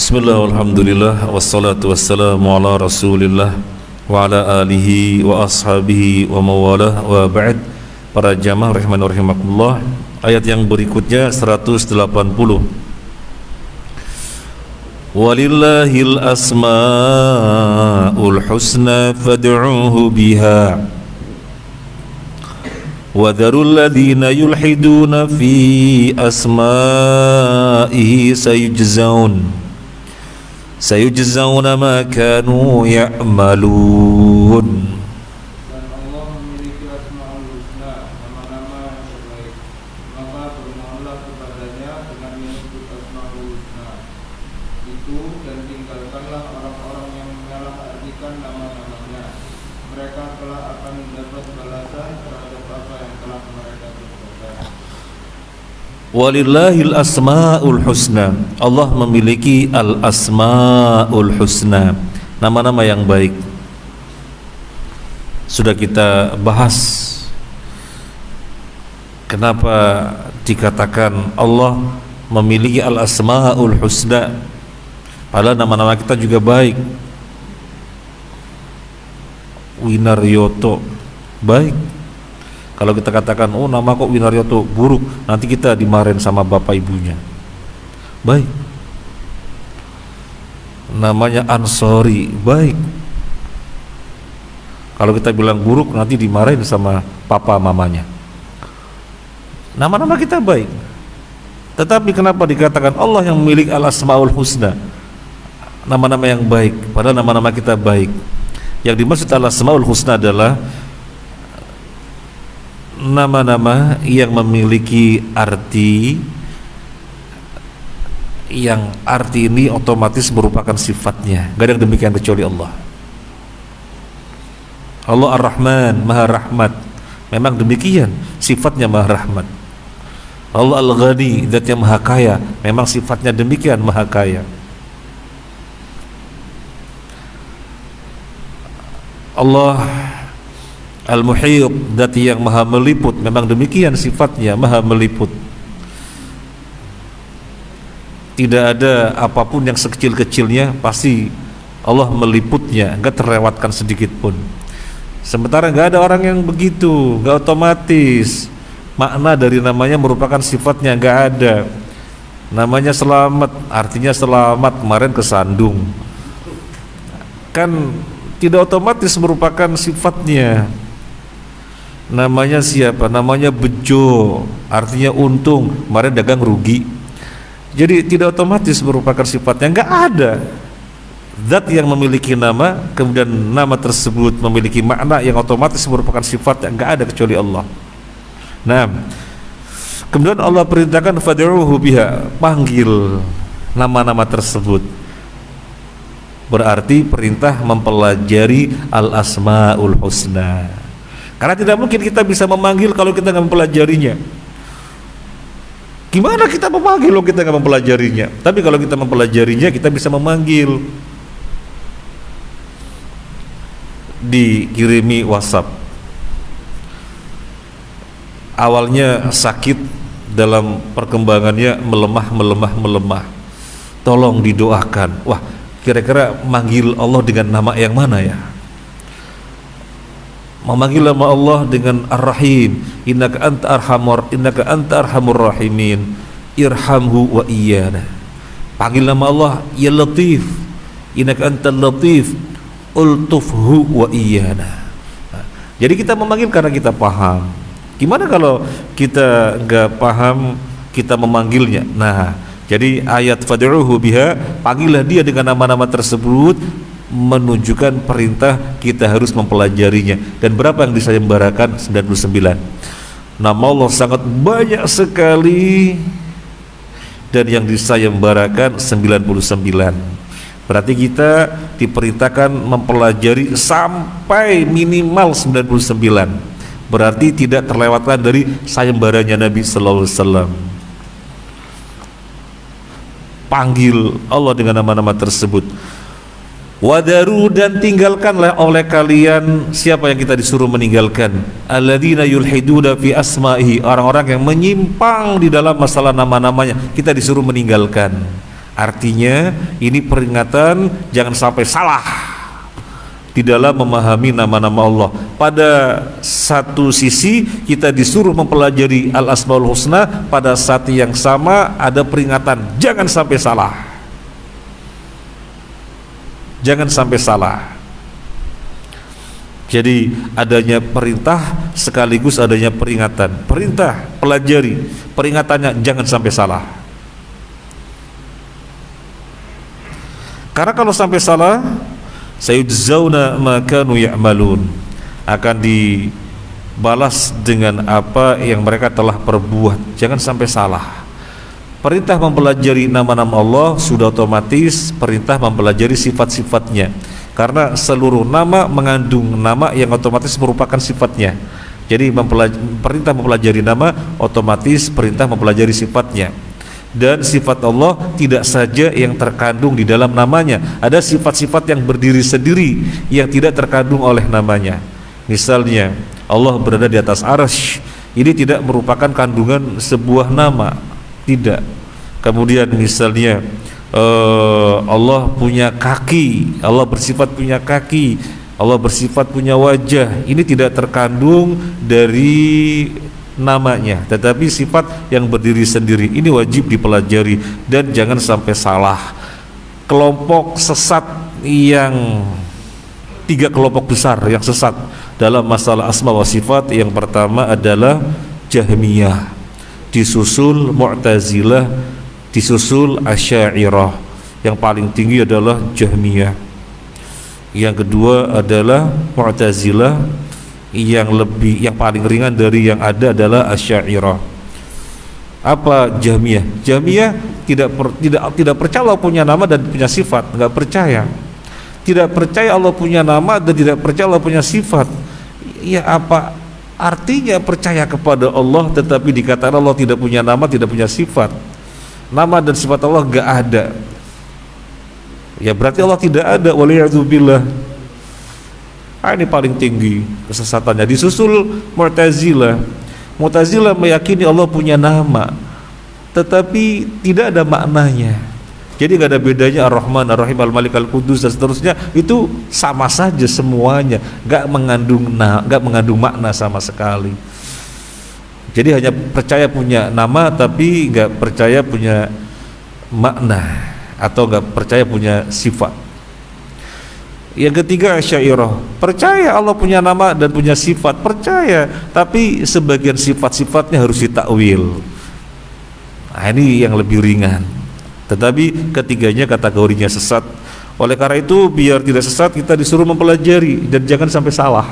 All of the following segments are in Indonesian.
Bismillah, alhamdulillah, wassalatu wassalamu ala rasulillah wa ala alihi wa ashabihi wa mawalah wa ba'd. Para jamaah rahimani wa rahimakumullah, ayat yang berikutnya 180. Walillahil asma'ul husna fad'uuhu biha wa dharul ladzina yulhiduna fi asma'ihi sayujzauna ma kanu ya'malun. Dan Allah memiliki asmaul husna, nama-nama yang terbaik. Maka bermohonlah kepadanya dengan menyebut asmaul husna itu, dan tinggalkanlah orang-orang yang menyalahartikan nama-namanya. Mereka telah akan mendapat balasan terhadap apa yang telah mereka perbuat. Walillahil asma'ul husna. Allah memiliki al-asma'ul husna, nama-nama yang baik. Sudah kita bahas kenapa dikatakan Allah memiliki al-asma'ul husna, padahal nama-nama kita juga baik. Winaryoto baik. Kalau kita katakan, oh nama kok Winaryoto buruk, nanti kita dimarahin sama bapak ibunya. Baik. Namanya Ansori, baik. Kalau kita bilang buruk, nanti dimarahin sama papa mamanya. Nama-nama kita baik. Tetapi kenapa dikatakan Allah yang memiliki al-asmaul husna, nama-nama yang baik, padahal nama-nama kita baik. Yang dimaksud al-asmaul husna adalah nama-nama yang memiliki arti, yang arti ini otomatis merupakan sifatnya. Gak ada yang demikian kecuali Allah. Allah Ar-Rahman, Maha Rahmat, memang demikian sifatnya, Maha Rahmat. Allah Al-Ghani, zat yang Maha Kaya, memang sifatnya demikian, Maha Kaya. Allah Al-Muhit, zat yang Maha meliput, memang demikian sifatnya, Maha meliput. Tidak ada apapun yang sekecil-kecilnya, pasti Allah meliputnya, enggak terlewatkan sedikit pun. Sementara enggak ada orang yang begitu, enggak otomatis. Makna dari namanya merupakan sifatnya, enggak ada. Namanya selamat, artinya selamat, kemarin kesandung. Kan tidak otomatis merupakan sifatnya. Namanya siapa? Namanya bejo, artinya untung, kemarin dagang rugi. Jadi tidak otomatis merupakan sifatnya, enggak ada zat yang memiliki nama kemudian nama tersebut memiliki makna yang otomatis merupakan sifatnya, enggak ada kecuali Allah. Nah, kemudian Allah perintahkan fad'uuhu biha, panggil nama-nama tersebut. Berarti perintah mempelajari al-asmaul husna. Karena tidak mungkin kita bisa memanggil kalau kita nggak mempelajarinya. Gimana kita memanggil kalau kita nggak mempelajarinya? Tapi kalau kita mempelajarinya, kita bisa memanggil. Dikirimi WhatsApp. Awalnya sakit, dalam perkembangannya melemah. Tolong didoakan. Wah, kira-kira manggil Allah dengan nama yang mana ya? Memanggil nama Allah dengan Ar-Rahim, innaka anta arhamur rahimin, irhamhu wa iyyana. Panggil nama Allah ya Latif, innaka antal latif, ultufhu wa iyyana. Jadi kita memanggil karena kita paham. Gimana kalau kita enggak paham, kita memanggilnya? Nah, jadi ayat fad'uuhu biha, panggillah dia dengan nama-nama tersebut, menunjukkan perintah kita harus mempelajarinya. Dan berapa yang disayembarakan? 99. Nama Allah sangat banyak sekali, dan yang disayembarakan 99. Berarti kita diperintahkan mempelajari sampai minimal 99. Berarti tidak terlewatkan dari sayembaranya Nabi sallallahu alaihi wasallam. Panggil Allah dengan nama-nama tersebut. Wadaru, dan tinggalkanlah oleh kalian, siapa yang kita disuruh meninggalkan? Alladzina yulhiduna fi asma'ihi, orang-orang yang menyimpang di dalam masalah nama-namanya, kita disuruh meninggalkan. Artinya ini peringatan jangan sampai salah di dalam memahami nama-nama Allah. Pada satu sisi kita disuruh mempelajari Al-Asmaul Husna, pada saat yang sama ada peringatan jangan sampai salah. Jangan sampai salah. Jadi adanya perintah sekaligus adanya peringatan. Perintah pelajari, peringatannya jangan sampai salah. Karena kalau sampai salah, sayujzauna ma kanu ya'malun, akan dibalas dengan apa yang mereka telah perbuat. Jangan sampai salah. Perintah mempelajari nama-nama Allah sudah otomatis perintah mempelajari sifat-sifatnya, karena seluruh nama mengandung nama yang otomatis merupakan sifatnya. Jadi perintah mempelajari nama otomatis perintah mempelajari sifatnya. Dan sifat Allah tidak saja yang terkandung di dalam namanya, ada sifat-sifat yang berdiri sendiri yang tidak terkandung oleh namanya. Misalnya Allah berada di atas arsy, ini tidak merupakan kandungan sebuah nama, tidak. Kemudian misalnya Allah punya kaki, Allah bersifat punya kaki, Allah bersifat punya wajah, ini tidak terkandung dari namanya, tetapi sifat yang berdiri sendiri. Ini wajib dipelajari dan jangan sampai salah. Kelompok sesat yang tiga kelompok besar yang sesat dalam masalah asma wa sifat, yang pertama adalah Jahmiyah, disusul Mu'tazilah, disusul Asy'ariyah. Yang paling tinggi adalah Jahmiyah. Yang kedua adalah Mu'tazilah, yang paling ringan dari yang ada adalah Asy'ariyah. Apa Jahmiyah? Jahmiyah tidak percaya Allah punya nama dan punya sifat, enggak percaya. Tidak percaya Allah punya nama dan tidak percaya Allah punya sifat. Ya, apa artinya percaya kepada Allah tetapi dikatakan Allah tidak punya nama, tidak punya sifat? Nama dan sifat Allah enggak ada. Ya berarti Allah tidak ada, waliyadzubillah. Ini paling tinggi kesesatannya. Disusul Mu'tazilah. Mu'tazilah meyakini Allah punya nama tetapi tidak ada maknanya. Jadi gak ada bedanya Ar-Rahman, Ar-Rahim, Al-Malik, Al-Qudus dan seterusnya. Itu sama saja semuanya, gak mengandung makna sama sekali. Jadi hanya percaya punya nama tapi gak percaya punya makna, atau gak percaya punya sifat. Yang ketiga Asy'ariyah, percaya Allah punya nama dan punya sifat, percaya, tapi sebagian sifat-sifatnya harus ditakwil. Nah, ini yang lebih ringan. Tetapi ketiganya kategorinya sesat. Oleh karena itu biar tidak sesat kita disuruh mempelajari dan jangan sampai salah.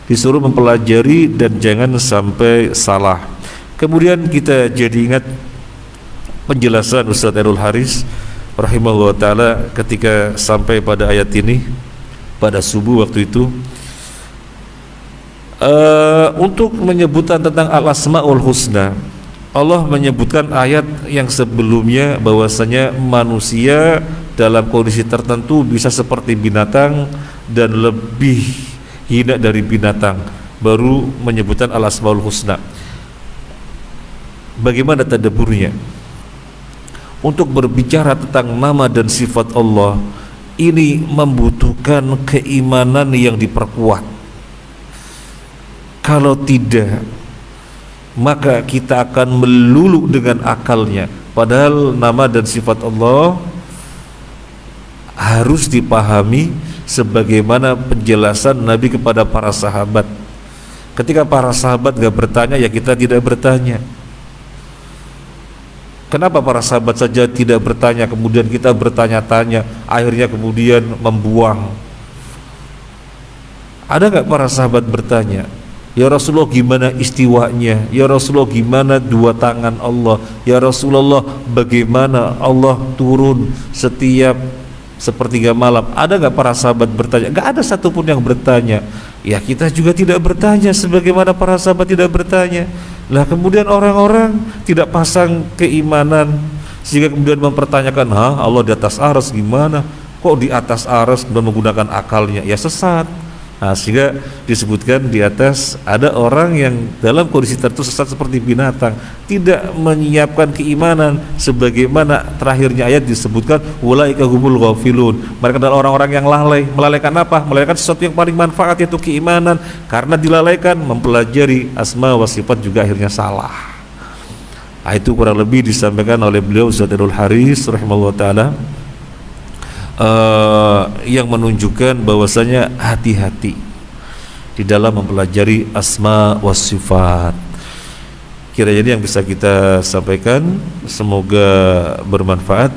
Disuruh mempelajari dan jangan sampai salah. Kemudian kita jadi ingat penjelasan Ustaz Errol Haris rahimahullah ta'ala ketika sampai pada ayat ini pada subuh waktu itu, untuk menyebutkan tentang Al-Asmaul Husna. Allah menyebutkan ayat yang sebelumnya bahwasanya manusia dalam kondisi tertentu bisa seperti binatang dan lebih hina dari binatang, baru menyebutkan Al-Asmaul Husna. Bagaimana tadabburnya? Untuk berbicara tentang nama dan sifat Allah ini membutuhkan keimanan yang diperkuat. Kalau tidak, maka kita akan melulu dengan akalnya. Padahal nama dan sifat Allah harus dipahami sebagaimana penjelasan Nabi kepada para sahabat. Ketika para sahabat gak bertanya, ya kita tidak bertanya. Kenapa para sahabat saja tidak bertanya, kemudian kita bertanya-tanya, akhirnya kemudian membuang? Ada gak para sahabat bertanya, ya Rasulullah gimana istiwanya? Ya Rasulullah gimana dua tangan Allah? Ya Rasulullah bagaimana Allah turun setiap sepertiga malam? Ada gak para sahabat bertanya? Gak ada satupun yang bertanya. Ya kita juga tidak bertanya sebagaimana para sahabat tidak bertanya. Lah kemudian orang-orang tidak pasang keimanan sehingga kemudian mempertanyakan, Allah di atas arsy gimana? Kok di atas arsy dan menggunakan akalnya? Ya sesat. Nah, sehingga disebutkan di atas ada orang yang dalam kondisi tertentu sesat seperti binatang, tidak menyiapkan keimanan sebagaimana terakhirnya ayat disebutkan ulaika humul ghafilun. Mereka adalah orang-orang yang lalai. Melalaikan apa? Melalaikan sesuatu yang paling manfaat, yaitu keimanan. Karena dilalaikan mempelajari asma wa sifat juga akhirnya salah. Nah, itu kurang lebih disampaikan oleh beliau Zaidul Haris rahimahullah taala, yang menunjukkan bahwasanya hati-hati di dalam mempelajari asma wa sifat. Kiranya ini yang bisa kita sampaikan, semoga bermanfaat.